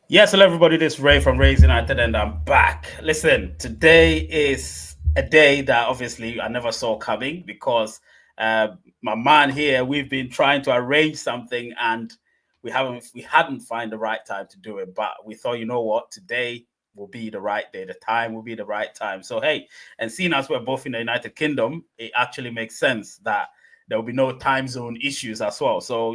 Yes, hello everybody. This is Ray from Rays United, and I'm back. Listen, today is a day that obviously I never saw coming because uh, my man here, we've been trying to arrange something and we hadn't find the right time to do it. But we thought, you know what, today will be the right day. The time will be the right time. So hey, and seeing as we're both in the United Kingdom, it actually makes sense that there will be no time zone issues as well. So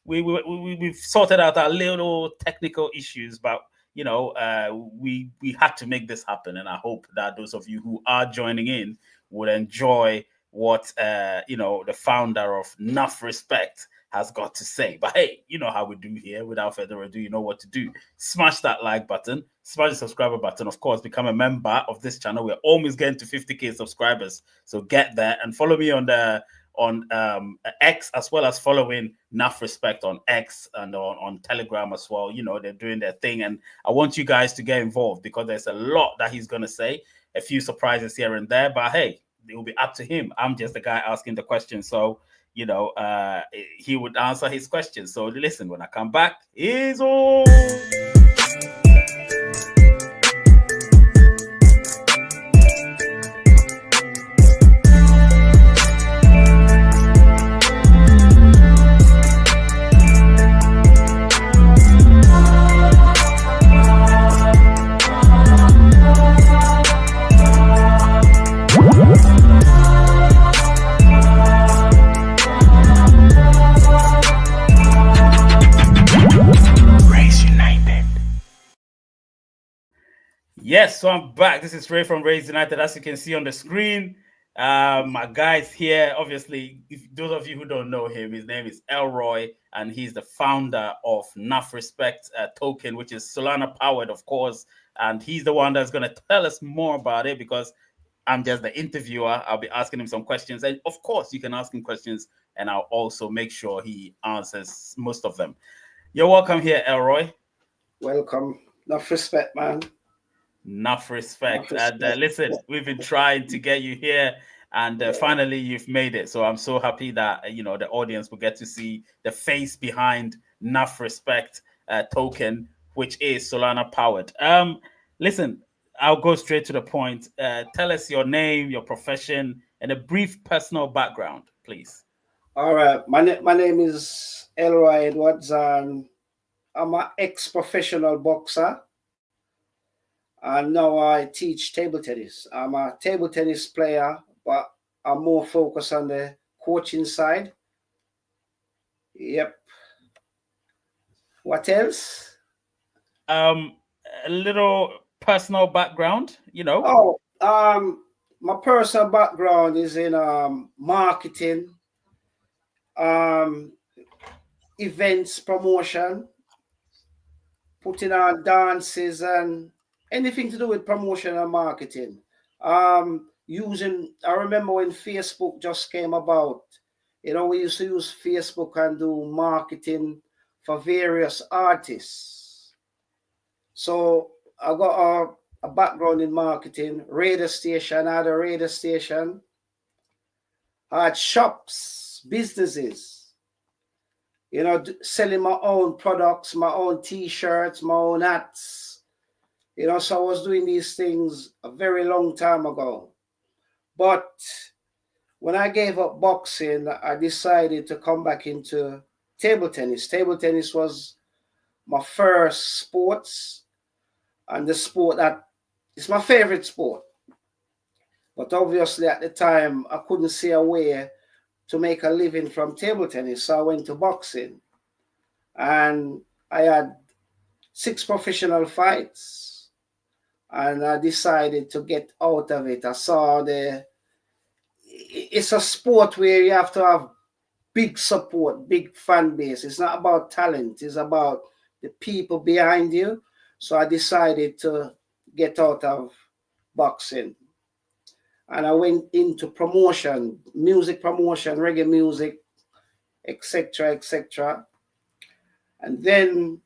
we've sorted out our little technical issues, but we had to make this happen, and I hope that those of you who are joining in would enjoy what the founder of Nuff Respect has got to say. But hey, you know how we do here. Without further ado, you know what to do. Smash that like button, smash the subscriber button, of course, become a member of this channel. We're almost getting to 50K subscribers, so get there and follow me on X, as well as following Nuff Respect on X and on Telegram as well. You know, they're doing their thing. And I want you guys to get involved because there's a lot that he's going to say, a few surprises here and there. But hey, it will be up to him. I'm just the guy asking the question. So, he would answer his questions. So listen, when I come back, is all. Yes, so I'm back. This is Ray from Rays United. As you can see on the screen, my guy's here. Obviously, if those of you who don't know him, his name is Elroy, and he's the founder of Nuff Respect token, which is Solana-Powered, of course. And he's the one that's going to tell us more about it because I'm just the interviewer. I'll be asking him some questions. And of course, you can ask him questions, and I'll also make sure he answers most of them. You're welcome here, Elroy. Welcome. Enough respect, man. Enough Enough respect. And respect. listen, we've been trying to get you here, and Yeah. finally you've made it. So I'm so happy that the audience will get to see the face behind Enough Respect token, which is Solana powered. Listen, I'll go straight to the point. Tell us your name, your profession, and a brief personal background, please. All right. My name is Elroy Edwards, and I'm an ex-professional boxer, and now I teach table tennis. I'm a table tennis player, but I'm more focused on the coaching side. Yep. What else? Um, a little personal background, Oh, my personal background is in marketing, um, events promotion, putting on dances and anything to do with promotion and marketing. I remember when Facebook just came about, we used to use Facebook and do marketing for various artists. So I got a background in marketing, radio station, I had a radio station, I had shops, businesses, selling my own products, my own t-shirts, my own hats. So I was doing these things a very long time ago. But when I gave up boxing, I decided to come back into table tennis. Table tennis was my first sports and the sport that is my favorite sport. But obviously at the time, I couldn't see a way to make a living from table tennis. So I went to boxing and I had 6 professional fights and I decided to get out of it. I saw it's a sport where you have to have big support, big fan base. It's not about talent, it's about the people behind you. So I decided to get out of boxing. And I went into promotion, music promotion, reggae music, etc., etc. And then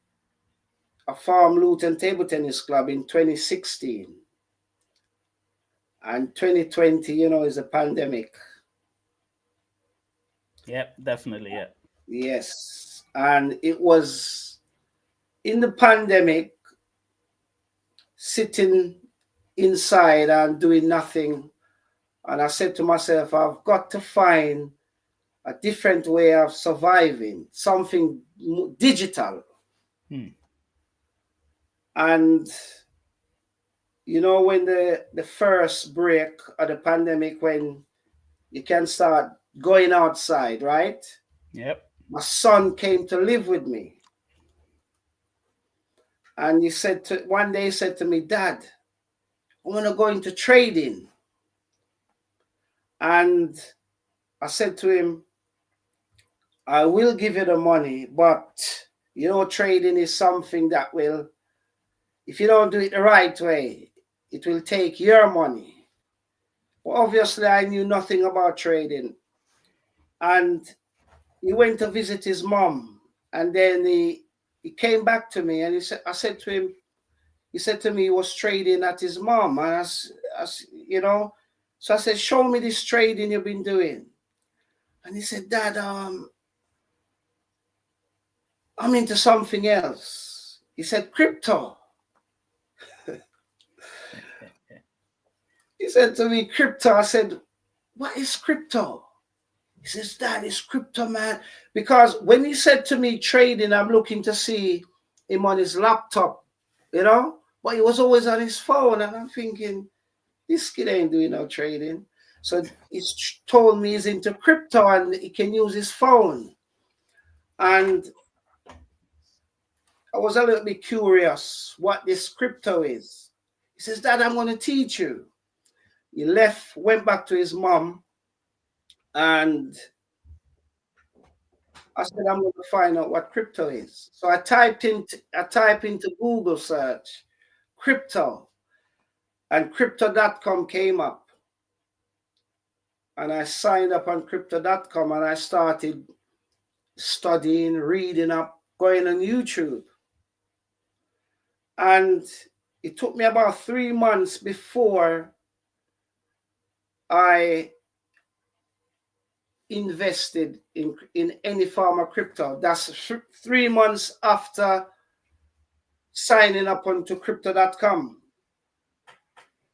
I formed Luton Table Tennis Club in 2016. And 2020, is a pandemic. Yep, definitely. Yeah. Yes. And in the pandemic, sitting inside and doing nothing. And I said to myself, I've got to find a different way of surviving, something digital. And you know, when the first break of the pandemic, when you can start going outside, right? Yep. My son came to live with me. And one day he said to me, Dad, I want to go into trading. And I said to him, I will give you the money, but you know, trading is something that will, if you don't do it the right way, it will take your money. Well, obviously, I knew nothing about trading. And he went to visit his mom. And then he came back to me and I said to him, he said to me he was trading at his mom. And you know, so I said, show me this trading you've been doing. And he said, Dad, I'm into something else. He said, crypto. He said to me, crypto. I said, what is crypto? He says, Dad, it's crypto, man. Because when he said to me trading, I'm looking to see him on his laptop, you know, but he was always on his phone. And I'm thinking, this kid ain't doing no trading. So he's told me he's into crypto and he can use his phone. And I was a little bit curious what this crypto is. He says, Dad, I'm going to teach you. He left, went back to his mom, and I said, I'm going to find out what crypto is. So I type into Google search crypto, and crypto.com came up. And I signed up on crypto.com and I started studying, reading up, going on YouTube. And it took me about 3 months before I invested in any form of crypto. That's 3 months after signing up onto crypto.com.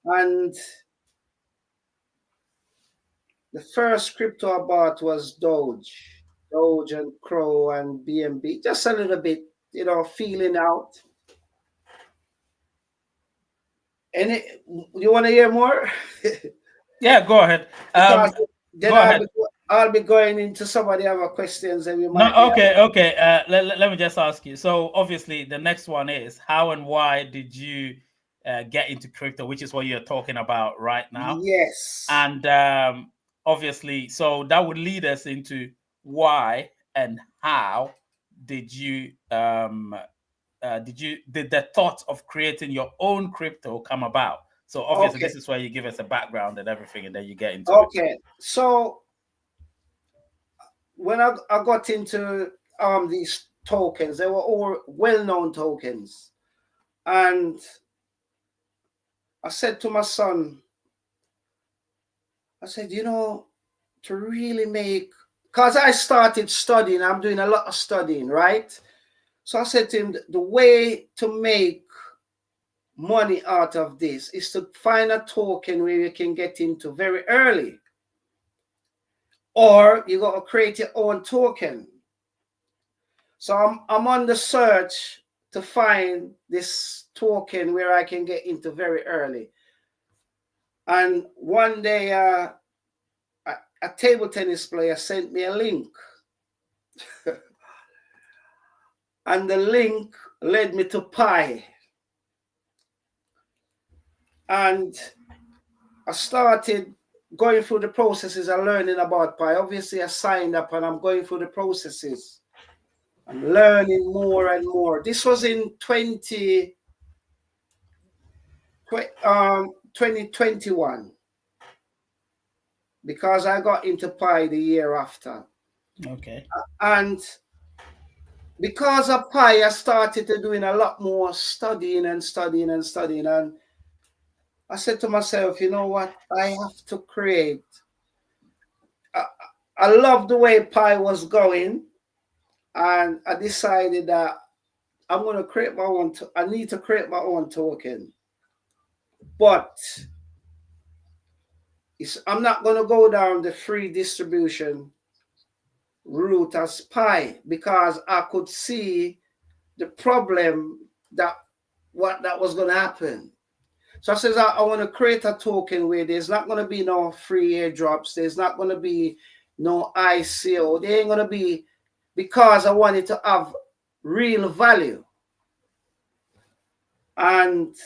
And the first crypto I bought was Doge and Crow and BNB, just a little bit, you know, feeling out. You want to hear more? Yeah, go ahead. Because then go ahead. I'll be going into some of the other questions that we might. No, okay. Let me just ask you. So obviously, the next one is how and why did you get into crypto, which is what you're talking about right now? Yes. And obviously, so that would lead us into why and how did you did the thought of creating your own crypto come about? So obviously, this is where you give us a background and everything, and then you get into it. Okay, so when I got into these tokens, they were all well-known tokens, and I said to my son, I said, you know, to really make, because I started studying, I'm doing a lot of studying, right? So I said to him, the way to make money out of this is to find a token where you can get into very early, or you got to create your own token. So I'm on the search to find this token where I can get into very early. And one day a table tennis player sent me a link. And the link led me to Pi. And I started going through the processes and learning about Pi. Obviously, I signed up and I'm going through the processes. I'm learning more and more. This was in 2021, because I got into Pi the year after. Okay. And because of Pi, I started to doing a lot more studying. And I said to myself, you know what? I have to create. I love the way Pi was going. And I decided that I'm going to create my own. I need to create my own token, but I'm not going to go down the free distribution route as Pi because I could see the problem that what that was going to happen. So I says I want to create a token where there's not going to be no free airdrops. There's not going to be no ICO. There ain't going to be, because I want it to have real value. And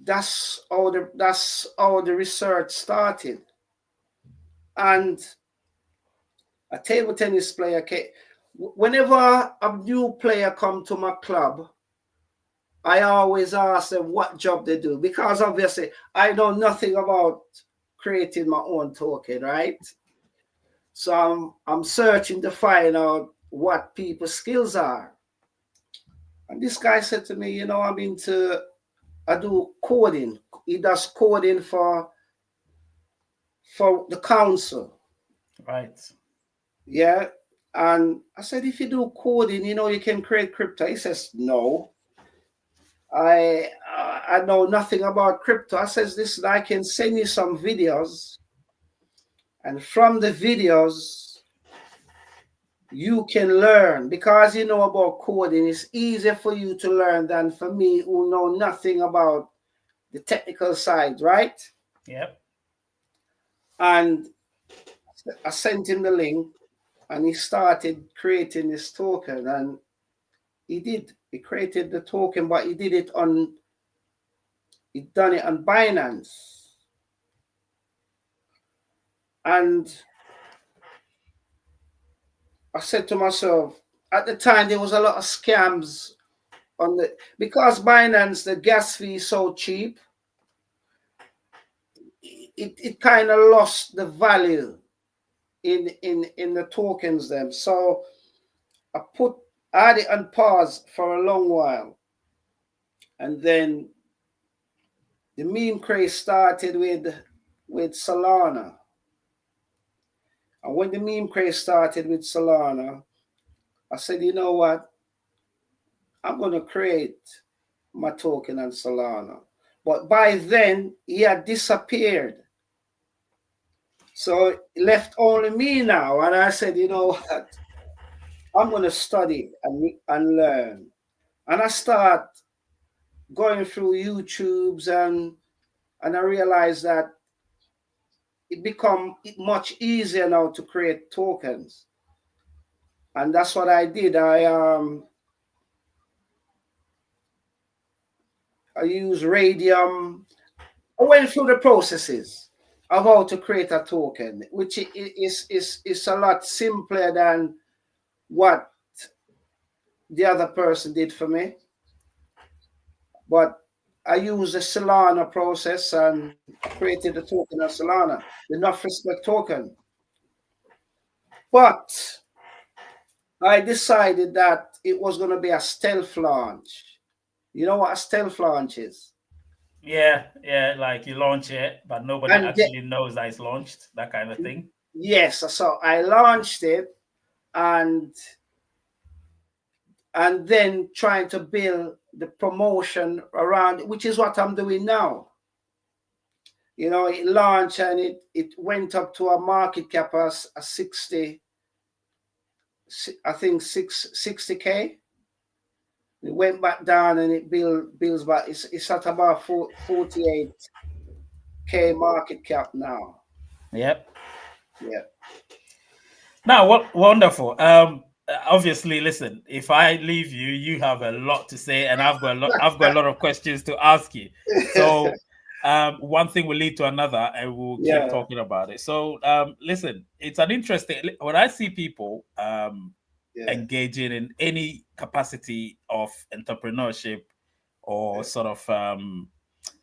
that's how the research started. And a table tennis player, whenever a new player come to my club, I always ask them what job they do, because obviously I know nothing about creating my own token, right? So I'm searching to find out what people's skills are. And this guy said to me, I do coding. He does coding for the council. Right. Yeah. And I said, if you do coding, you can create crypto. He says, no. I know nothing about crypto. I says, listen, I can send you some videos, and from the videos you can learn, because you know about coding. It's easier for you to learn than for me, who know nothing about the technical side, right? Yep. And I sent him the link, and he started creating this token, and he created the token, but he done it on Binance. And I said to myself, at the time there was a lot of scams because Binance, the gas fee is so cheap, it kind of lost the value in the tokens them. So I had it on pause for a long while. And then the meme craze started with Solana. And when the meme craze started with Solana, I said, you know what? I'm going to create my token on Solana. But by then, he had disappeared. So it left only me now. And I said, you know what? I'm going to study and learn. And I start going through YouTubes, and I realized that it become much easier now to create tokens. And that's what I did. I used Radium. I went through the processes of how to create a token, which is a lot simpler than what the other person did for me. But I used the Solana process and created the token of Solana, the Nuff Respect token. But I decided that it was going to be a stealth launch. You know what a stealth launch is? Yeah, like you launch it, but nobody And actually knows that it's launched, that kind of thing. yes, so I launched it, and then trying to build the promotion around it, which is what I'm doing now. It launched, and it went up to a market cap as a 60, I think 60K. It went back down, and it builds back. It's at about 48K market cap now. Yep. Yeah. Now, what wonderful. Obviously, listen. If I leave you, you have a lot to say, and I've got a lot. I've got a lot of questions to ask you. So, one thing will lead to another, and we'll keep Yeah. talking about it. So, listen. It's an interesting. When I see people engaging in any capacity of entrepreneurship or sort of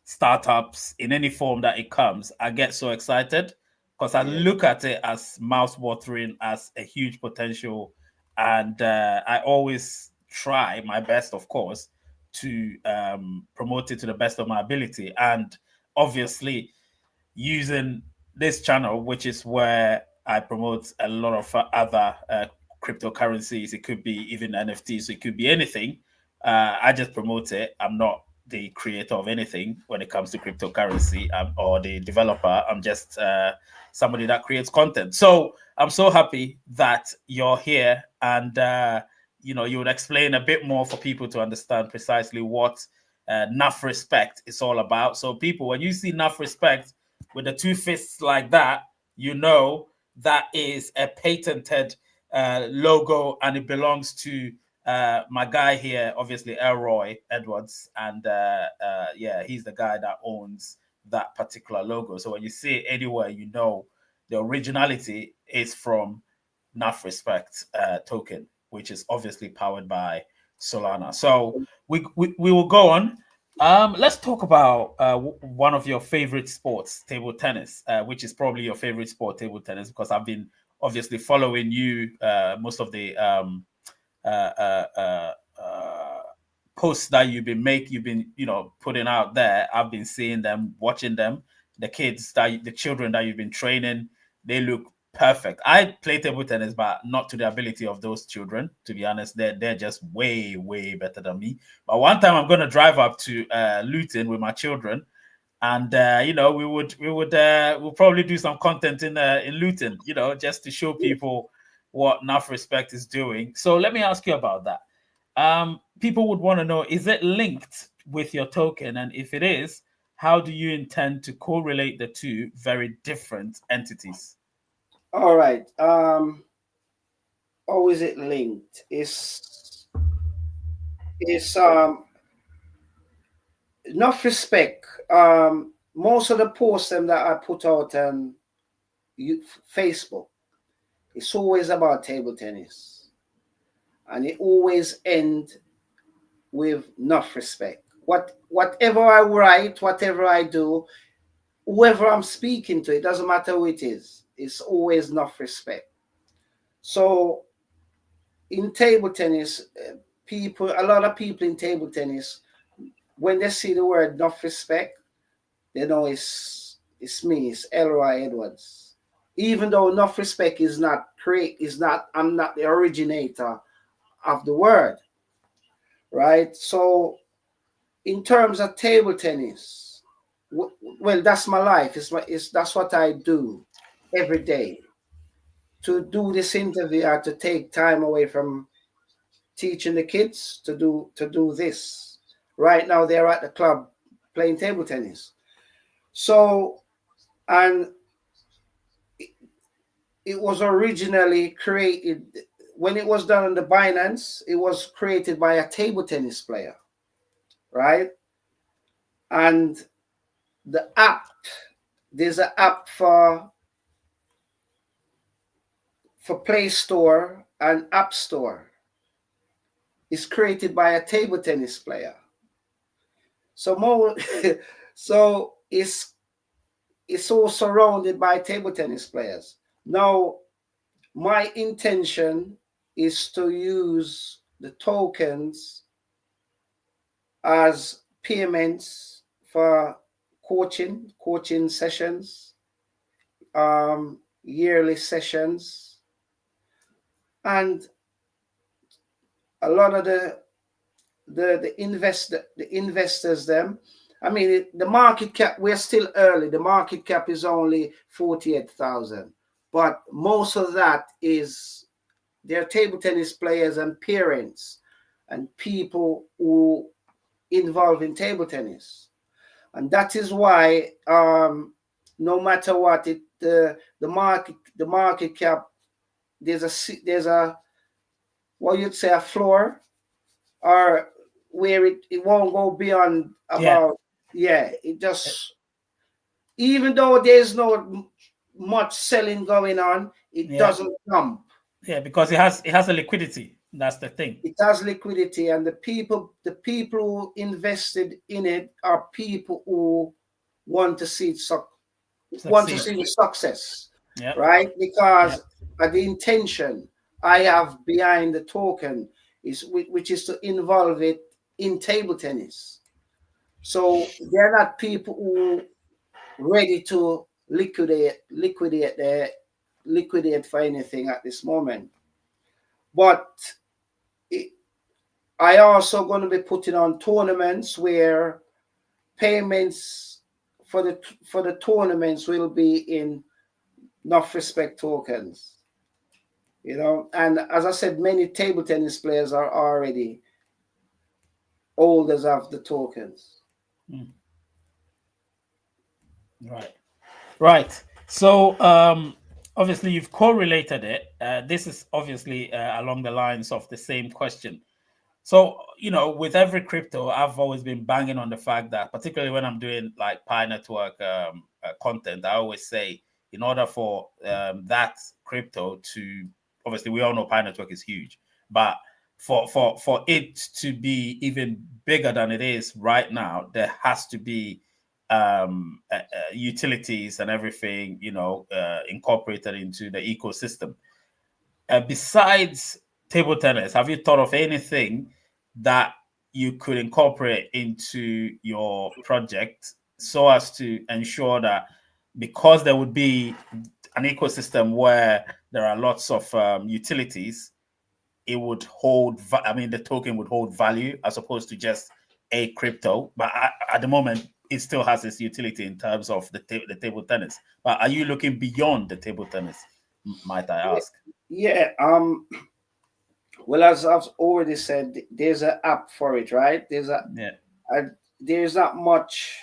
startups in any form that it comes, I get so excited because I look at it as mouth-watering, as a huge potential, and I always try my best, of course, to promote it to the best of my ability. And obviously, using this channel, which is where I promote a lot of other cryptocurrencies. It could be even NFTs. It could be anything. I just promote it. I'm not the creator of anything when it comes to cryptocurrency, or the developer. I'm just somebody that creates content. So I'm so happy that you're here, and you would explain a bit more for people to understand precisely what Nuff Respect is all about. So people, when you see Nuff Respect with the two fists like that, you know that is a patented logo, and it belongs to my guy here, obviously Elroy Edwards, and yeah, he's the guy that owns that particular logo. So when you see it anywhere, you know the originality is from Nuff Respect token, which is obviously powered by Solana. So we will go on. Let's talk about one of your favorite sports, table tennis, which is probably your favorite sport, table tennis, because I've been obviously following you most of the uh, uh, uh, uh, posts that you've been putting out there. I've been seeing them, watching them. The children that you've been training, they look perfect. I play table tennis, but not to the ability of those children. To be honest, they're just way better than me. But one time, I'm gonna drive up to Luton with my children, and we'll probably do some content in Luton, just to show people what Nuff Respect is doing. So let me ask you about that. People would want to know, is it linked with your token? And if it is, how do you intend to correlate the two very different entities? All right. How is it linked? It's Enough Respect. Most of the posts them that I put out on Facebook, it's always about table tennis, and it always end with Enough Respect. Whatever I write, whatever I do, whoever I'm speaking to, it doesn't matter who it is. It's always Enough Respect. So in table tennis, a lot of people in table tennis, when they see the word Enough Respect, they know it's me, it's Elroy Edwards. Even though Enough Respect is not I'm not the originator of the word, right? So in terms of table tennis, well, that's my life. That's what I do every day. To do this interview, I had to take time away from teaching the kids to do this. Right now, they're at the club playing table tennis. So, and it was originally created when it was done on the Binance. It was created by a table tennis player, right? And the app, there's an app for Play Store and App Store. It's created by a table tennis player. So more, so it's all surrounded by table tennis players. Now, my intention is to use the tokens as payments for coaching sessions, yearly sessions, and a lot of the investors them. I mean, the market cap, we're still early. The market cap is only 48,000, but most of that is their table tennis players and parents and people who involved in table tennis. And that is why no matter what, the market cap, there's a what you'd say a floor, or where it won't go beyond about it just, even though there's no much selling going on, it doesn't jump. Yeah, because it has a liquidity. That's the thing. It has liquidity, and the people who invested in it are people who want to see the success, right? Because the intention I have behind the token is which is to involve it in table tennis. So they're not people who ready to liquidate for anything at this moment. But I also going to be putting on tournaments where payments for the tournaments will be in Nuff Respect tokens. You know, and as I said, many table tennis players are already holders of the tokens. Right. So obviously you've correlated it. This is obviously along the lines of the same question. So, with every crypto, I've always been banging on the fact that, particularly when I'm doing like Pi Network content, I always say, in order for that crypto to, obviously, we all know Pi Network is huge, but for it to be even bigger than it is right now, there has to be utilities and everything, incorporated into the ecosystem. Besides table tennis, have you thought of anything that you could incorporate into your project so as to ensure that, because there would be an ecosystem where there are lots of utilities, it would hold, the token would hold value as opposed to just a crypto. But at the moment, it still has its utility in terms of the table tennis. But are you looking beyond the table tennis, might I ask? Yeah. Well, as I've already said, there's an app for it, right? There's not much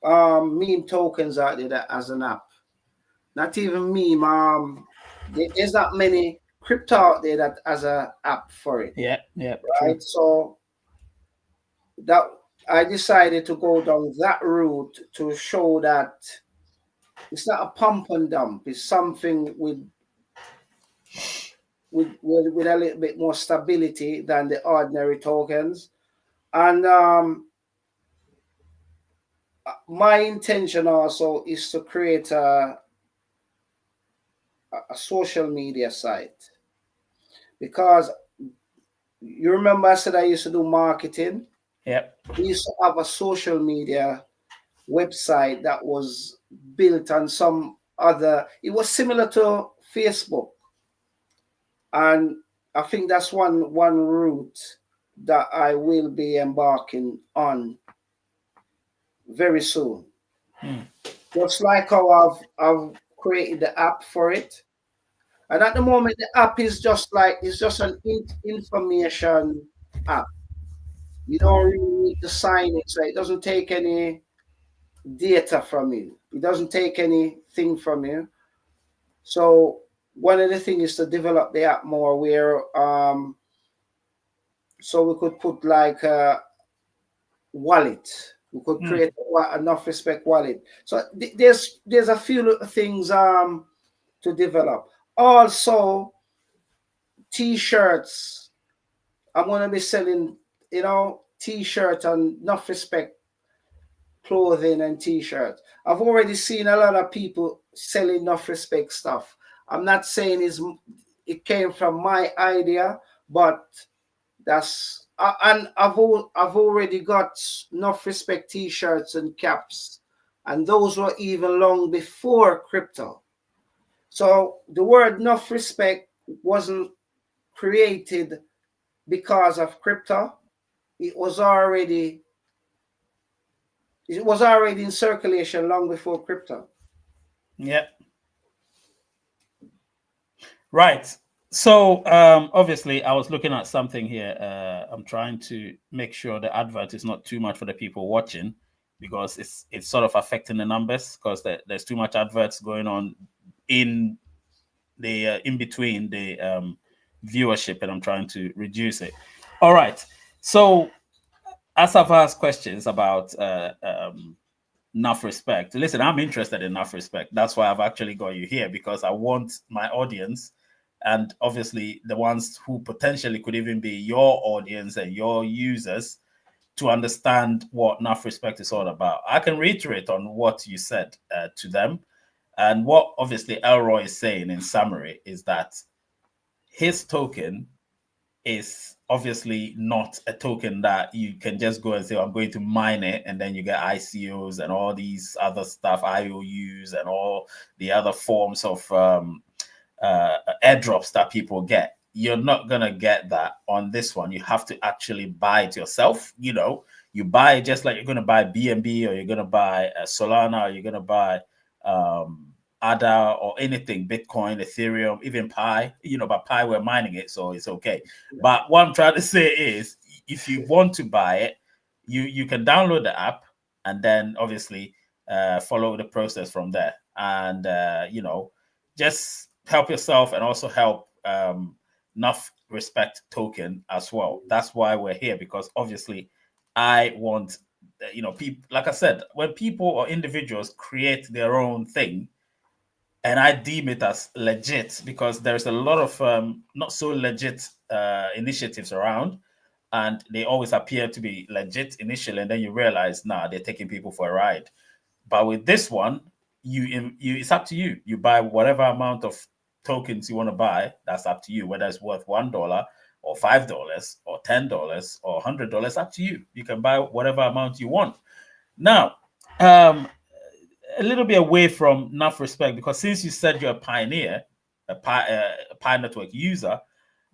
meme tokens out there that as an app. Not even meme. There's not many crypto out there that has an app for it. Yeah, right. true. So that I decided to go down that route to show that it's not a pump and dump. It's something with a little bit more stability than the ordinary tokens. And my intention also is to create a social media site, because you remember I said I used to do marketing. Yep. We used to have a social media website that was built on some other. It was similar to Facebook, and I think that's one route that I will be embarking on very soon. Just like how I've created the app for it, and at the moment the app is just an information app. You don't really need to sign it, so it doesn't take any data from you. It doesn't take anything from you. So one of the things is to develop the app more, where so we could put like a wallet. We could create a Nuff Respect wallet. So there's a few things to develop. Also, t-shirts. I'm gonna be selling, t-shirt and Nuff Respect clothing and t-shirts. I've already seen a lot of people selling Nuff Respect stuff. I'm not saying it came from my idea, but that's and I've already got Nuff Respect t-shirts and caps, and those were even long before crypto. So the word Nuff Respect wasn't created because of crypto. It was already in circulation long before crypto. Yeah. Right. So obviously I was looking at something here. I'm trying to make sure the advert is not too much for the people watching, because it's sort of affecting the numbers, because there's too much adverts going on in the in between the viewership, and I'm trying to reduce it. All right. So as I've asked questions about Nuff Respect, listen, I'm interested in Nuff Respect. That's why I've actually got you here, because I want my audience, and obviously the ones who potentially could even be your audience and your users, to understand what Nuff Respect is all about. I can reiterate on what you said to them. And what obviously Elroy is saying in summary is that his token is obviously not a token that you can just go and say, I'm going to mine it, and then you get ICOs and all these other stuff, IOUs and all the other forms of airdrops that people get. You're not gonna get that on this one. You have to actually buy it yourself. You buy it just like you're gonna buy BNB, or you're gonna buy Solana, or you're gonna buy ADA, or anything, Bitcoin, Ethereum, even Pi. But Pi, we're mining it, so it's okay. But what I'm trying to say is, if you want to buy it, you can download the app, and then obviously follow the process from there, and just help yourself, and also help Nuff Respect token as well. That's why we're here, because obviously I want people, like I said, when people or individuals create their own thing, and I deem it as legit, because there's a lot of not so legit initiatives around, and they always appear to be legit initially, and then you realize, nah, they're taking people for a ride. But with this one, it's up to you. You buy whatever amount of tokens you want to buy. That's up to you. Whether it's worth $1 or $5 or $10 or $100, up to you. You can buy whatever amount you want. Now, a little bit away from Nuff Respect, because since you said you're a pioneer, a Pi Network user,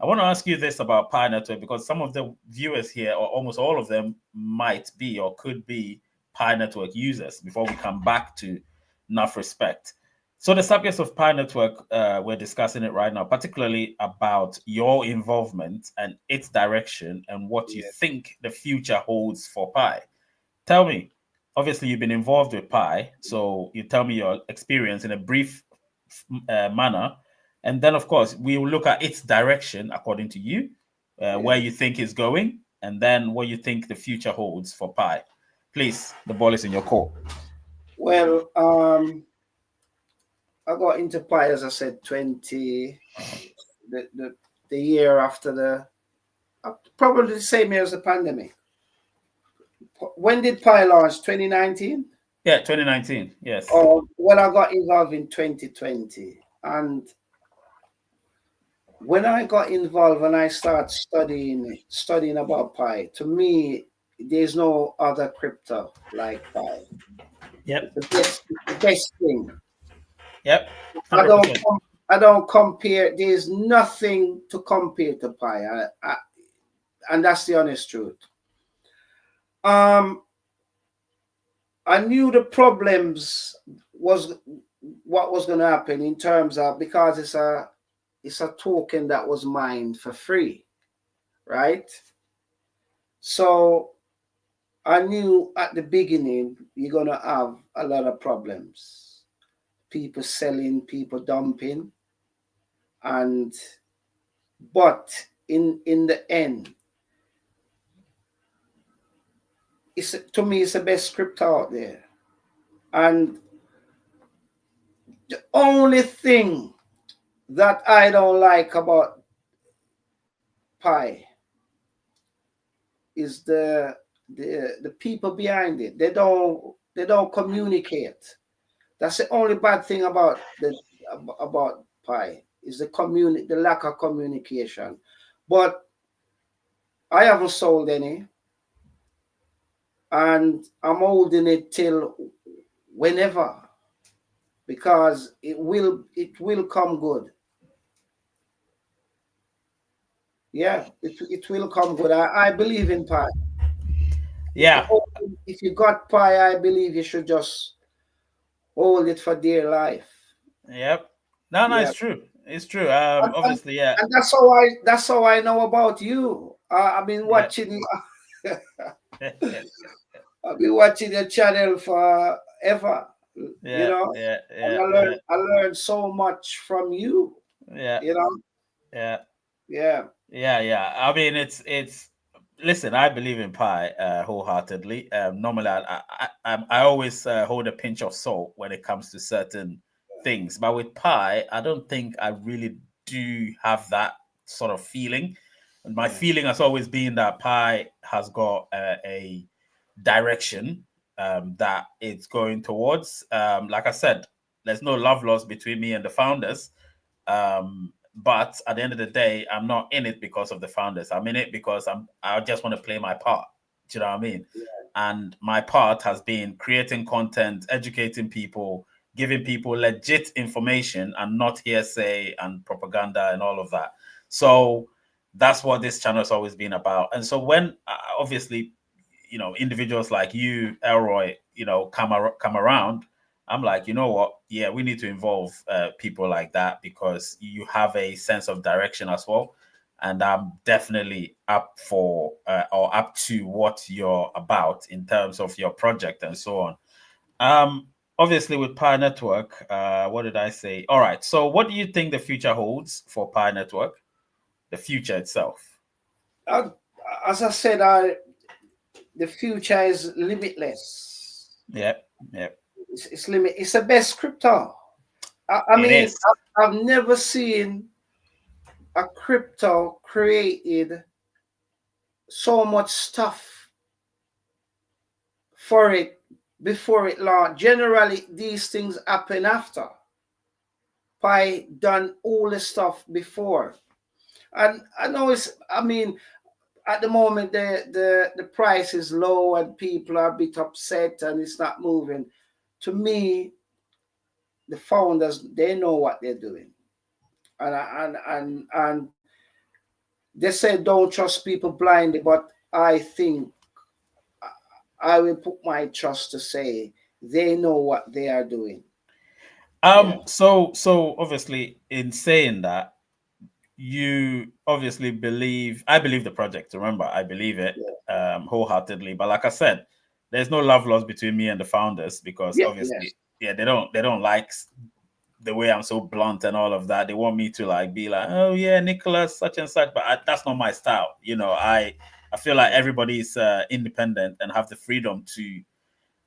I want to ask you this about Pi Network, because some of the viewers here, or almost all of them, might be or could be Pi Network users, before we come back to Nuff Respect. So the subject of Pi Network, we're discussing it right now, particularly about your involvement and its direction, and what you think the future holds for Pi. Tell me, obviously you've been involved with Pi, so you tell me your experience in a brief manner, and then of course we will look at its direction according to you, where you think it's going, and then what you think the future holds for Pi. Please, the ball is in your court. Well, I got into Pi, as I said, the year after probably the same year as the pandemic. When did Pi launch? 2019? Yeah, 2019. Yes. Oh, well, I got involved in 2020, and when I got involved and I started studying about Pi, to me, there's no other crypto like Pi. Yep. It's the best thing. Yep. 100%. I don't compare. There's nothing to compare to Pi, and that's the honest truth. I knew the problems was what was going to happen, in terms of, because it's a token that was mined for free, right? So I knew at the beginning you're going to have a lot of problems. People selling, people dumping, but in the end, to me, it's the best crypto out there. And the only thing that I don't like about Pi is the people behind it. They don't communicate. That's the only bad thing about Pi, is the lack of communication. But I haven't sold any, and I'm holding it till whenever, because it will come good. Yeah, it will come good. I believe in Pi. Yeah. If you got Pi, I believe you should just hold it for dear life. Yep. No, Yeah. it's true. It's true. Obviously, yeah. And that's how I know about you. I've been watching. I've been watching your channel forever. Yeah. And I learned so much from you. Yeah. Yeah. I mean, it's listen, I believe in Pi wholeheartedly. Normally, I always hold a pinch of salt when it comes to certain things, but with Pi, I don't think I really do have that sort of feeling. And my feeling has always been that Pi has got a direction that it's going towards. Like I said, there's no love lost between me and the founders. But at the end of the day, I'm not in it because of the founders. I'm in it because I just want to play my part. Do you know what I mean? Yeah. And my part has been creating content, educating people, giving people legit information and not hearsay and propaganda and all of that. So that's what this channel has always been about. And so when obviously, individuals like you, Elroy, come around, I'm like, you know what? Yeah, we need to involve people like that because you have a sense of direction as well. And I'm definitely up for or up to what you're about in terms of your project and so on. Obviously, with Pi Network, what did I say? All right. So, what do you think the future holds for Pi Network? The future itself. As I said, the future is limitless. Yep. Yep. It's limit. It's the best crypto. I It mean, is. I've never seen a crypto created so much stuff for it before it launched. Generally, these things happen after. Pi done all the stuff before, and I know it's. I mean, at the moment the price is low and people are a bit upset and it's not moving. To me, the founders, they know what they're doing, and they say don't trust people blindly, but I think I will put my trust to say they know what they are doing. Yeah. So obviously, in saying that, you obviously believe. I believe the project. Remember, I believe it Yeah. wholeheartedly. But like I said, there's no love lost between me and the founders because Yeah. Yes. obviously, yeah, they don't like the way I'm so blunt and all of that. They want me to like be like, oh yeah, Nicholas, such and such, but that's not my style. I feel like everybody is independent and have the freedom to,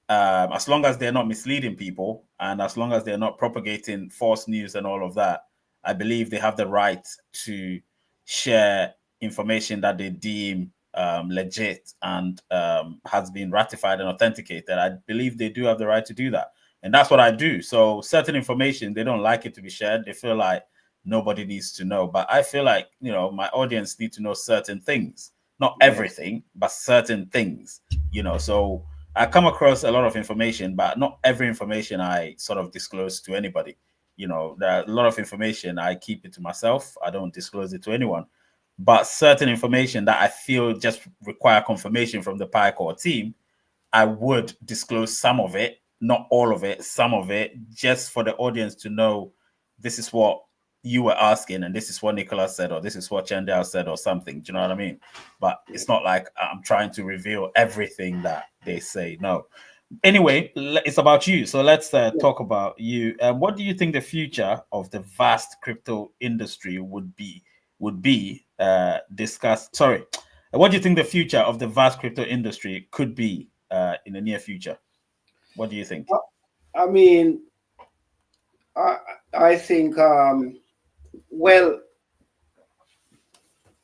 as long as they're not misleading people and as long as they're not propagating false news and all of that, I believe they have the right to share information that they deem legit and has been ratified and authenticated. I believe they do have the right to do that. And that's what I do. So certain information, they don't like it to be shared. They feel like nobody needs to know. But I feel like, my audience need to know certain things. Not Yeah. everything, but certain things. So I come across a lot of information, but not every information I sort of disclose to anybody. There are a lot of information I keep it to myself. I don't disclose it to anyone. But certain information that I feel just require confirmation from the PyCore team, I would disclose some of it, not all of it, some of it, just for the audience to know this is what you were asking, and this is what Nicholas said, or this is what Chandel said, or something. Do you know what I mean? But it's not like I'm trying to reveal everything that they say. No. Anyway, it's about you. So let's Yeah. talk about you. What do you think the future of the vast crypto industry would be? Discussed. Sorry, what do you think the future of the vast crypto industry could be in the near future? What do you think? I mean, I I think well,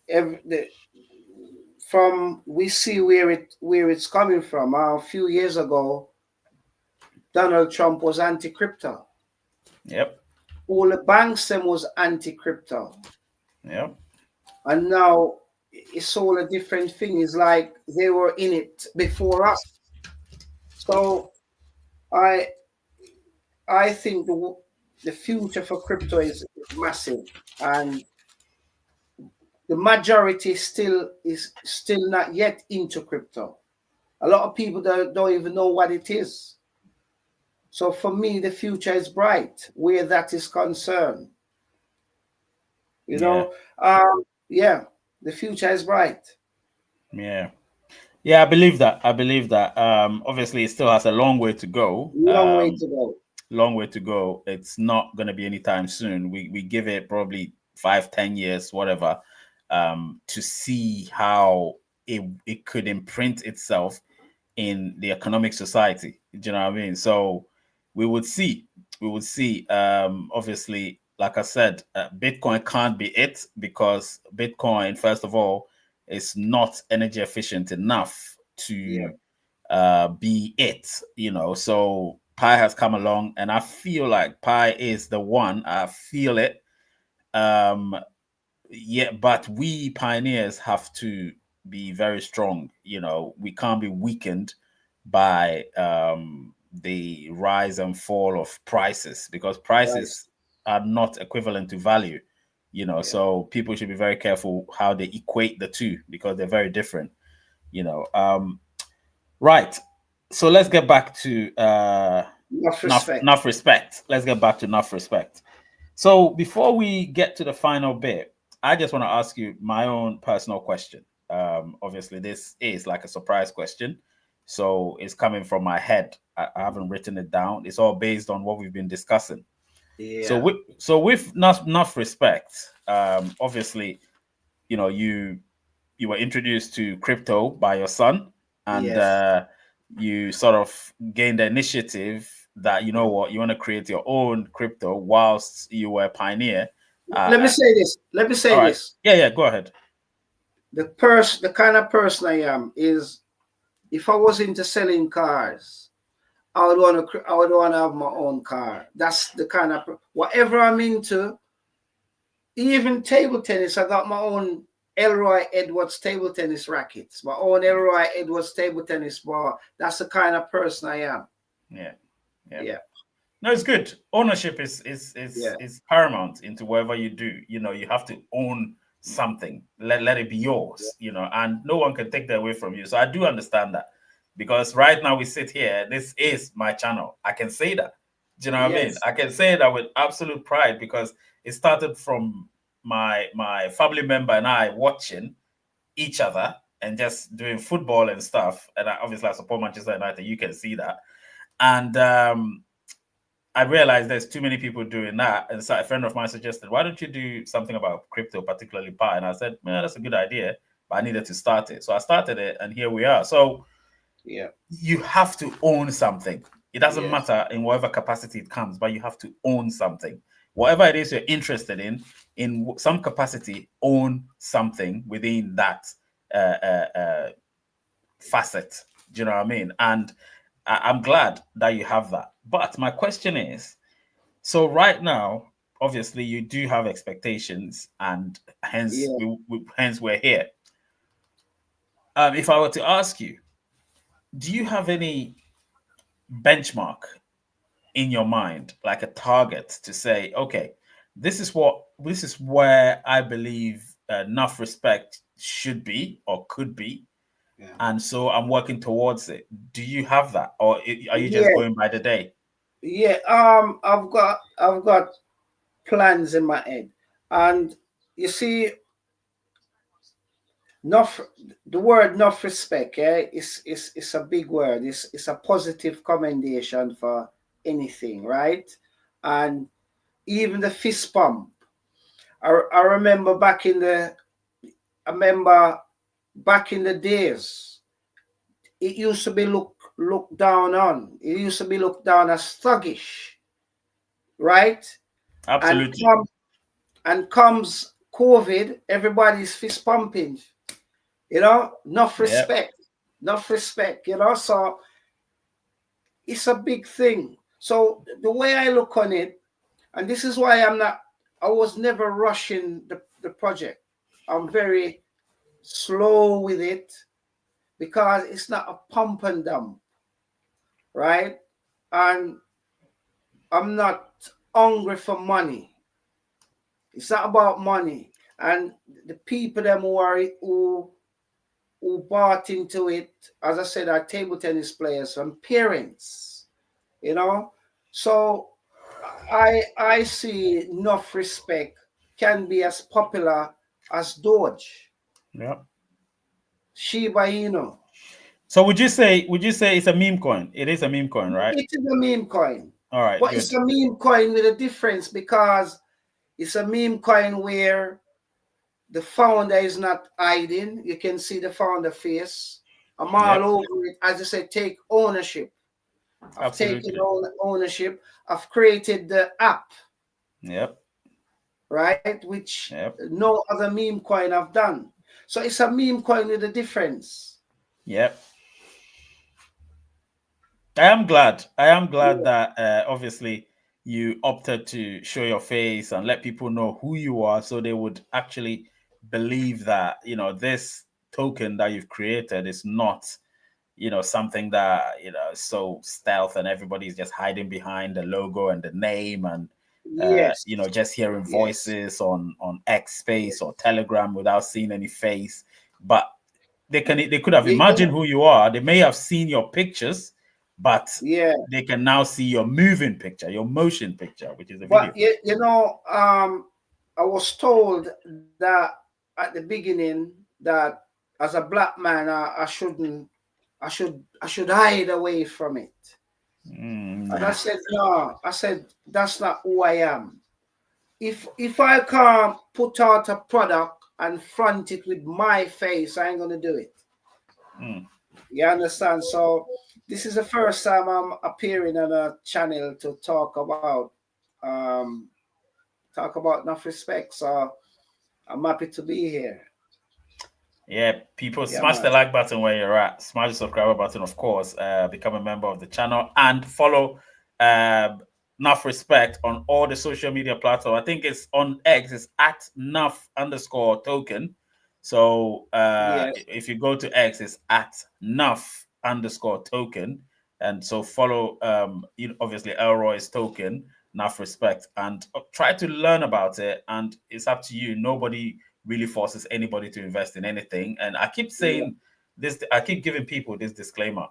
the, from we see where it's coming from. A few years ago, Donald Trump was anti-crypto. Yep. All the banks them was anti-crypto, Yep. and now it's all a different thing. It's like they were in it before us. So I I think the future for crypto is massive, and the majority is still not yet into crypto. A lot of people don't even know what it is. So for me, the future is bright where that is concerned. You Yeah. know, yeah, the future is bright. Yeah. Yeah, I believe that. I believe that. Obviously, it still has a long way to go. Long way to go. Long way to go. It's not going to be anytime soon. We give it probably 5, 10 years, whatever, to see how it could imprint itself in the economic society. Do you know what I mean? So we would see. We would see. Obviously, like I said, Bitcoin can't be it because Bitcoin, first of all, is not energy efficient enough Yeah, to be it. So Pi has come along, and I feel like Pi is the one. I feel it. Um, yeah, but we pioneers have to be very strong. We can't be weakened by the rise and fall of prices, because Right. prices are not equivalent to value, Yeah. so people should be very careful how they equate the two, because they're very different, right. So let's get back to Enough respect. Nuff Respect. Let's get back to Nuff Respect. So before we get to the final bit, I just want to ask you my own personal question. Obviously, this is like a surprise question, so it's coming from my head. I haven't written it down. It's all based on what we've been discussing. So Yeah. with Nuff Respect, obviously, you were introduced to crypto by your son, and Yes. you sort of gained the initiative that, you know Yeah. what, you want to create your own crypto whilst you were a pioneer. Let me Uh, say this. Let me all say right. this. Yeah, go ahead. The kind of person I am is, if I was into selling cars, I would want to have my own car. That's the kind of whatever I'm into. Even table tennis, I got my own Elroy Edwards table tennis rackets, my own Elroy Edwards table tennis ball. That's the kind of person I am. Yeah, yeah. Yeah. No, it's good. Ownership is Yeah. is paramount into whatever you do. You have to own something. Let it be yours. And no one can take that away from you. So I do understand that, because right now we sit here. This is my channel. I can say that. Do you know what I mean? Yes. I can say that with absolute pride, because it started from my family member and I watching each other and just doing football and stuff. And obviously I support Manchester United. You can see that. And I realized there's too many people doing that. And so a friend of mine suggested, why don't you do something about crypto, particularly Pi? And I said, man, that's a good idea, but I needed to start it. So I started it, and here we are. So Yeah. you have to own something. It doesn't Yes. matter in whatever capacity it comes, but you have to own something. Whatever it is you're interested in some capacity, own something within that facet. Do you know what I mean? And I'm glad that you have that. But my question is, so right now, obviously, you do have expectations, and hence Yeah. hence we're here. If I were to ask you, do you have any benchmark in your mind, like a target to say, okay, this is where I believe enough respect should be or could be, Yeah. and so I'm working towards it. Do you have that, or are you just Yeah. going by the day? Yeah. I've got plans in my head, and you see, enough. The word enough respect, is a big word. It's a positive commendation for anything, right? And even the fist pump. I remember I remember back in the days, it used to be looked down on. It used to be looked down as thuggish, right? And Absolutely. come and comes COVID, everybody's fist pumping. Enough Yeah. respect, enough respect. So it's a big thing. So the way I look on it, and this is why I was never rushing the project. I'm very slow with it, because it's not a pump and dump, right? And I'm not hungry for money. It's not about money. And the people them who bought into it, as I said, are table tennis players and parents, you know. So I see enough respect can be as popular as Doge, Yeah. Shiba Inu. So would you say it's a meme coin? It is a meme coin, right? It is a meme coin. All right, But it's good. a meme coin with a difference, because it's a meme coin where the founder is not hiding. You can see the founder face. I'm all Yep, over it. As I said, take ownership. I've taken absolutely. ownership. I've created the app, Yep, right? Which yep, no other meme coin have done. So it's a meme coin with a difference. yep. I am glad Yeah. that obviously you opted to show your face and let people know who you are, so they would actually believe that this token that you've created is not something that is so stealth and everybody's just hiding behind the logo and the name, and Yes. just hearing Yes. voices on X Space or Telegram without seeing any face. But they could have imagined who you are. They may have seen your pictures, but Yeah. they can now see your moving picture, your motion picture, which is a But video. I was told that at the beginning that as a black man, I shouldn't, I should hide away from it. And I said, no. I said, that's not who I am. If I can't put out a product and front it with my face, I ain't gonna do it. Mm. You understand? So this is the first time I'm appearing on a channel to um talk about Nuff Respect. So I'm happy to be here. Yeah, people, Yeah, smash man. the like button where you're at. Smash the subscriber button, of course. Become a member of the channel and follow Nuff Respect on all the social media platforms. I think it's on X. It's at Nuff_token. So Yes. if you go to X, it's at Nuff_token. And so follow, obviously, Elroy's token, Nuff Respect, and try to learn about it. And it's up to you. Nobody really forces anybody to invest in anything. And I keep Yeah. saying this, I keep giving people this disclaimer: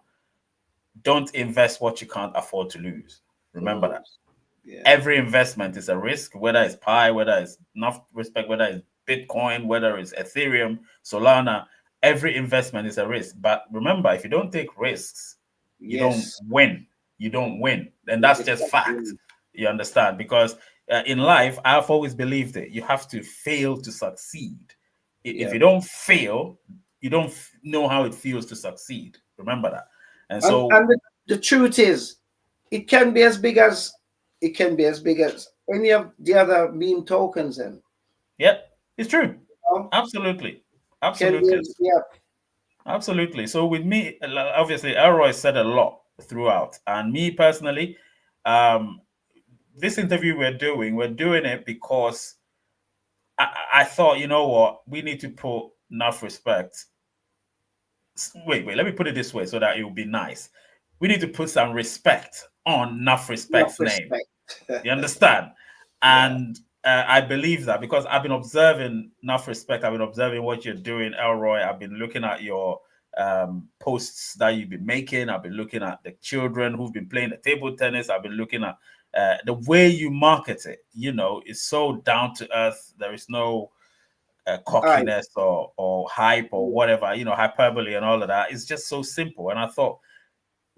don't invest what you can't afford to lose. To Remember that. lose. Yeah. Every investment is a risk, whether it's Pi, whether it's Enough Respect, whether it's Bitcoin, whether it's Ethereum, Solana. Every investment is a risk. But remember, if you don't take risks, you don't Yes. win. You don't win. And that's just fact. Exactly. You understand? Because in life, I've always believed it. You have to fail to succeed. If Yeah. you don't fail, you don't know how it feels to succeed. Remember that. And so, And the truth is, it can be as big as any of the other meme tokens. And yep, it's true. know, Absolutely. can be Absolutely. as, yeah. Absolutely. So with me, obviously, Elroy said a lot throughout. And me personally, um, this interview we're doing it because I thought, you know what, we need to put enough respect. Wait, let me put it this way so that it will be nice. We need to put some respect on Nuff Enough Respect's name. respect. You understand? Yeah. And I believe that because I've been observing Nuff Respect. I've been observing what you're doing, Elroy. I've been looking at your posts that you've been making. I've been looking at the children who've been playing the table tennis. I've been looking at the way you market it. It's so down to earth. There is no I cockiness or hype or whatever, hyperbole and all of that. It's just so simple. And I thought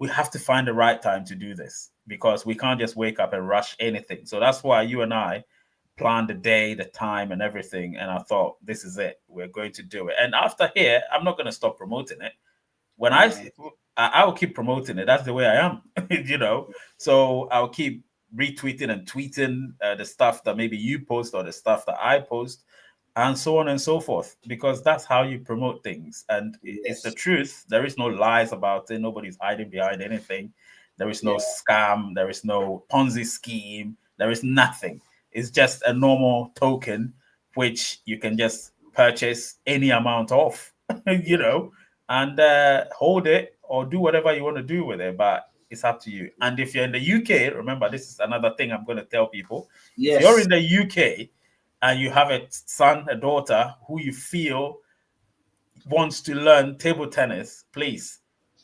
we have to find the right time to do this because we can't just wake up and rush anything. So that's why you and I planned the day, the time, and everything. And I thought, this is it. We're going to do it. And after here, I'm not going to stop promoting it. When right. I will keep promoting it. That's the way I am, So I'll keep retweeting and tweeting the stuff that maybe you post or the stuff that I post, and so on and so forth, because that's how you promote things. And it's the Yes. truth. There is no lies about it. Nobody's hiding behind anything. There is no Yeah. scam. There is no Ponzi scheme. There is nothing. It's just a normal token, which you can just purchase any amount of, you know, and hold it or do whatever you want to do with it. But it's up to you. And if you're in the UK, remember, this is another thing I'm going to tell people. If you're Yes. in the UK and you have a son, a daughter who you feel wants to learn table tennis, please,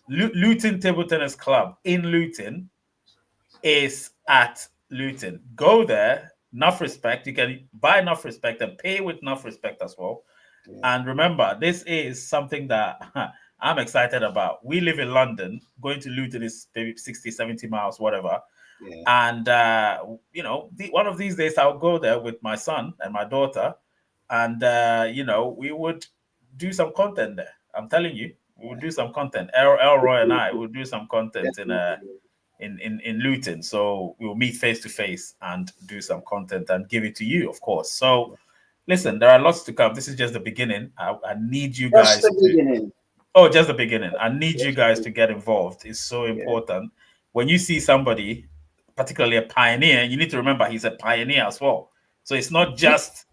Luton Table Tennis Club in Luton is at Luton. Go there, enough respect. You can buy enough respect and pay with enough respect as well. Yeah. And remember, this is something that I'm excited about. We live in London. Going to Luton is maybe 60, 70 miles, whatever. Yeah. And, one of these days I'll go there with my son and my daughter. And, we would do some content there. I'm telling you, we would do some content. Elroy and I will do some content Definitely. in Luton. So we'll meet face to face and do some content and give it to you, of course. So listen, there are lots to come. This is just the beginning. I need you Just guys the to. beginning. Oh, just the beginning. I need you Just guys the, to get involved. It's so yeah. important. When you see somebody, particularly a pioneer, you need to remember he's a pioneer as well. So it's not just.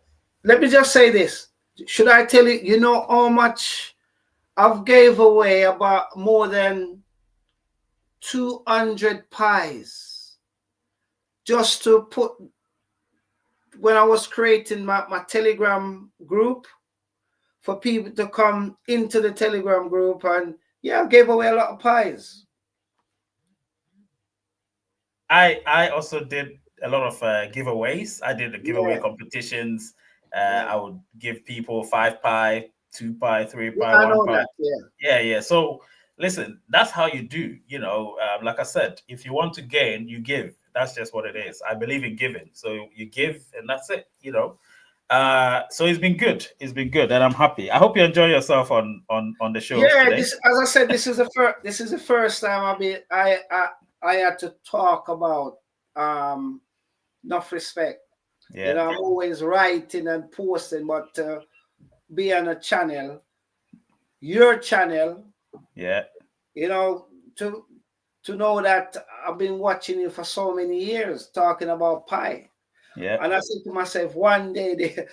Let me just say this. Should I tell you, you know how much I've gave away about more than 200 pies just to put when I was creating my Telegram group for people to come into the Telegram group, and yeah, I gave away a lot of pies. I also did a lot of giveaways. I did the giveaway Yeah, competitions. yeah, I would give people 5 pie, 2 pie, 3 pie, yeah. I one know pie. that. Yeah, Yeah, yeah. So listen, that's how you do. Like I said, if you want to gain, you give. That's just what it is. I believe in giving, so you give, and that's it. So it's been good. It's been good, and I'm happy. I hope you enjoy yourself on the show yeah. today. This, as I said, this is the first time I had to talk about Nuff Respect. Yeah, I'm always writing and posting, but be on a channel, your channel, yeah, you know, to to know that I've been watching you for so many years talking about pie. yeah. And I said to myself, one day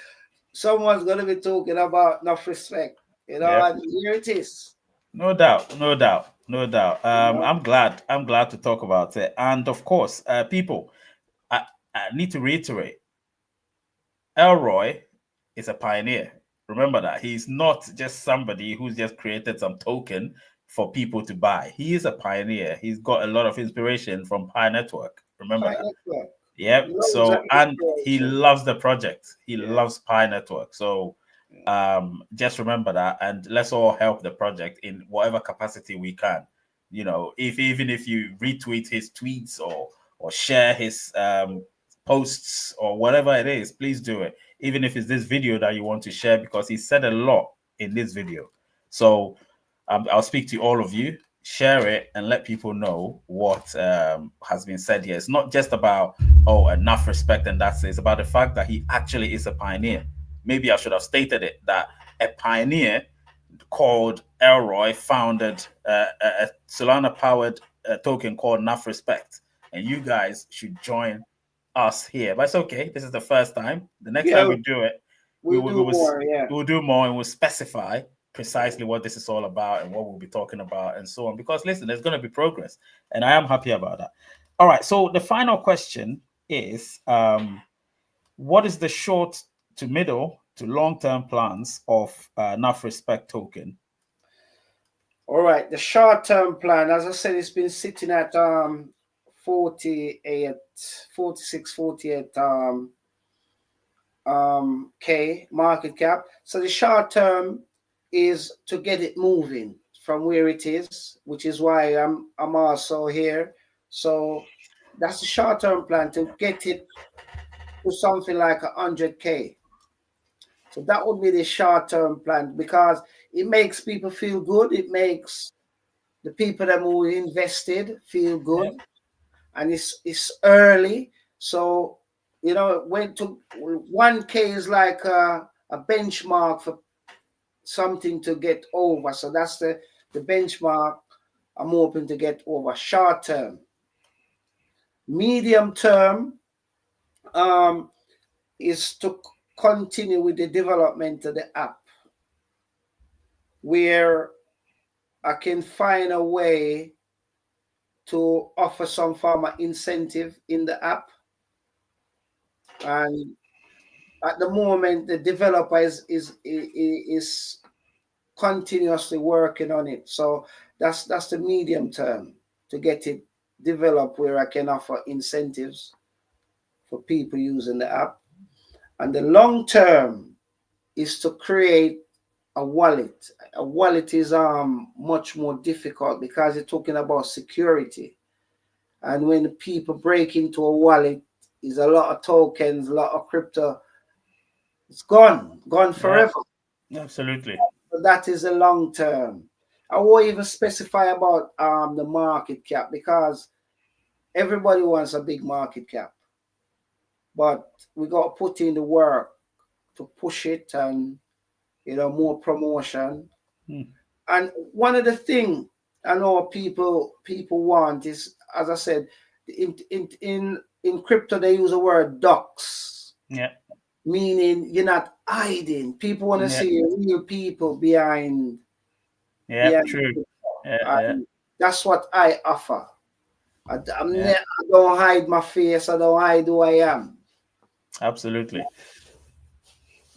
someone's gonna be talking about Enough Respect, Yeah. and here it is. No doubt, no doubt, no doubt. You know? I'm glad to talk about it. And of course, people, I, I need to reiterate, Elroy is a pioneer. Remember that. He's not just somebody who's just created some token for people to buy. He is a pioneer. He's got a lot of inspiration from Pi Network. Remember Pie that. Network. Yep. Loads of So, and he inspiration. loves the project. He Yeah. loves Pi Network. So, just remember that, and let's all help the project in whatever capacity we can. If even if you retweet his tweets or share his posts or whatever it is, please do it. Even if it's this video that you want to share, because he said a lot in this video. So, I'll speak to all of you, share it, and let people know what has been said here. It's not just about, oh, enough respect and that's it. It's about the fact that he actually is a pioneer. Maybe I should have stated it, that a pioneer called Elroy founded a Solana-powered token called Nuff Respect. And you guys should join us here. But it's okay. This is the first time. The next time Yeah, we do it, we we'll will, we do will, more. Yeah. we will do more, and we'll specify Yeah. precisely what this is all about and what we'll be talking about and so on. Because listen, there's going to be progress, and I am happy about that. All right. So the final question is, what is the short to middle to long term plans of Nuff Respect token? All right. The short term plan, as I said, it's been sitting at 48, 46, 48 K market cap. So the short term is to get it moving from where it is, which is why I'm also here. So that's the short term plan, to get it to something like 100K. So that would be the short term plan, because it makes people feel good. It makes the people that who invested feel Yeah, good, and it's early. So when to 1K is like a benchmark for something to get over. So that's the benchmark I'm hoping to get over. Short term. Medium term um, is to continue with the development of the app, where I can find a way to offer some form of incentive in the app. And at the moment, the developer is continuously working on it. So that's the medium term, to get it developed where I can offer incentives for people using the app. And the long term is to create a wallet. A wallet is much more difficult, because you're talking about security. And when people break into a wallet, is a lot of tokens, a lot of crypto. It's gone yeah, forever. absolutely. So that is a long term. I won't even specify about the market cap, because everybody wants a big market cap, but we got to put in the work to push it, and more promotion. Hmm. And one of the things I know people want is, as I said, in crypto they use the word docs, Yeah, meaning you're not hiding. People want to yeah, see real people behind Yeah, Yeah, true. Yeah, and that's what I offer. yeah, I don't hide my face. I don't hide who I am. absolutely.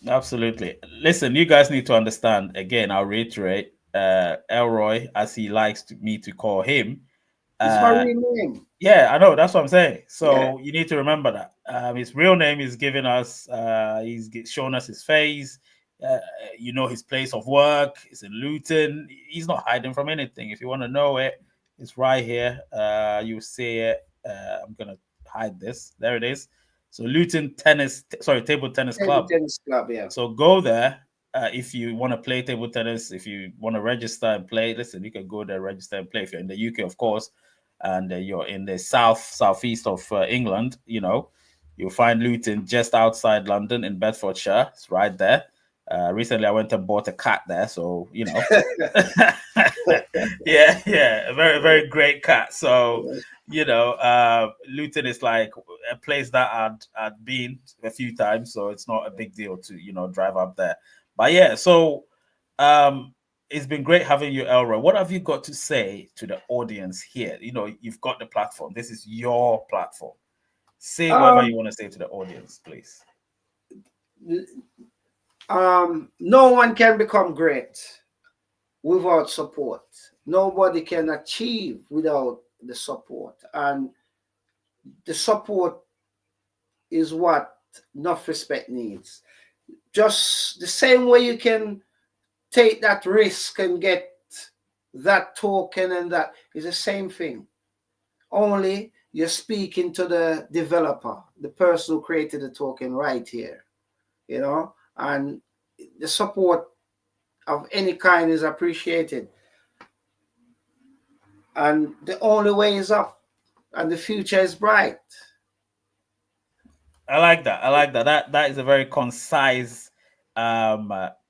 Absolutely. Listen, you guys need to understand. Again, I'll reiterate. Elroy, as he likes me to call him. It's my Uh, real name. yeah, I know. That's what I'm saying. Yeah. So you need to remember that. His real name is giving us. Shown us his face. Uh, his place of work. It's in Luton. He's not hiding from anything. If you want to know it, it's right here. You see it. I'm gonna hide this. There it is. So Luton Tennis. Sorry, Table Tennis Table Club. tennis club. Yeah. So go there if you want to play table tennis. If you want to register and play, listen, you can go there, register and play. If you're in the UK, of course, and you're in the southeast of England, you'll find Luton just outside London in Bedfordshire. It's right there. Recently, I went and bought a cat there, so yeah, a very very great cat. So Luton is like a place that I'd been a few times, so it's not a big deal to drive up there. But yeah, so um, it's been great having you, Elroy. What have you got to say to the audience here? You've got the platform. This is your platform. Say whatever you Um, want to say to the audience, please. no one can become great without support. Nobody can achieve without the support. And the support is what Nuff Respect needs. Just the same way you can take that risk and get that token, and that is the same thing. Only you're speaking to the developer, the person who created the token right here, and the support of any kind is appreciated. And the only way is up, and the future is bright. I like that. I like that. That is a very concise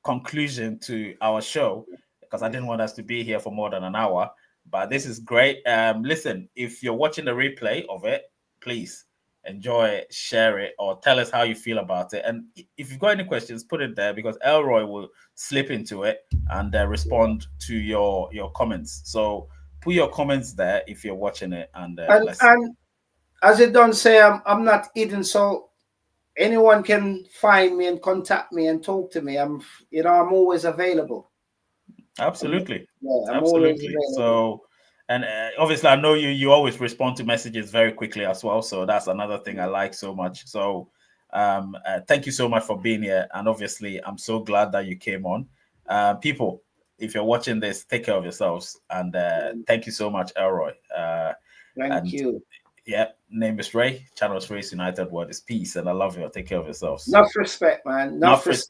conclusion to our show because I didn't want us to be here for more than an hour. But this is great. Listen, if you're watching the replay of it, please enjoy it, share it, or tell us how you feel about it. And if you've got any questions, put it there because Elroy will slip into it and respond to your comments. So put your comments there if you're watching it, and And let's see. and as it don't say, I'm not hidden, so anyone can find me and contact me and talk to me. I'm always available. Absolutely. Yeah, I'm always Absolutely. available. So, and obviously, I know you always respond to messages very quickly as well. So that's another thing I like so much. So, thank you so much for being here. And obviously, I'm so glad that you came on. People, if you're watching this, take care of yourselves. And thank you so much, Elroy. Thank And you. yeah, name is Ray. Channel is Race United. Word is peace. And I love you. Take care of yourselves. Enough respect, man. Enough Enough respect. respect.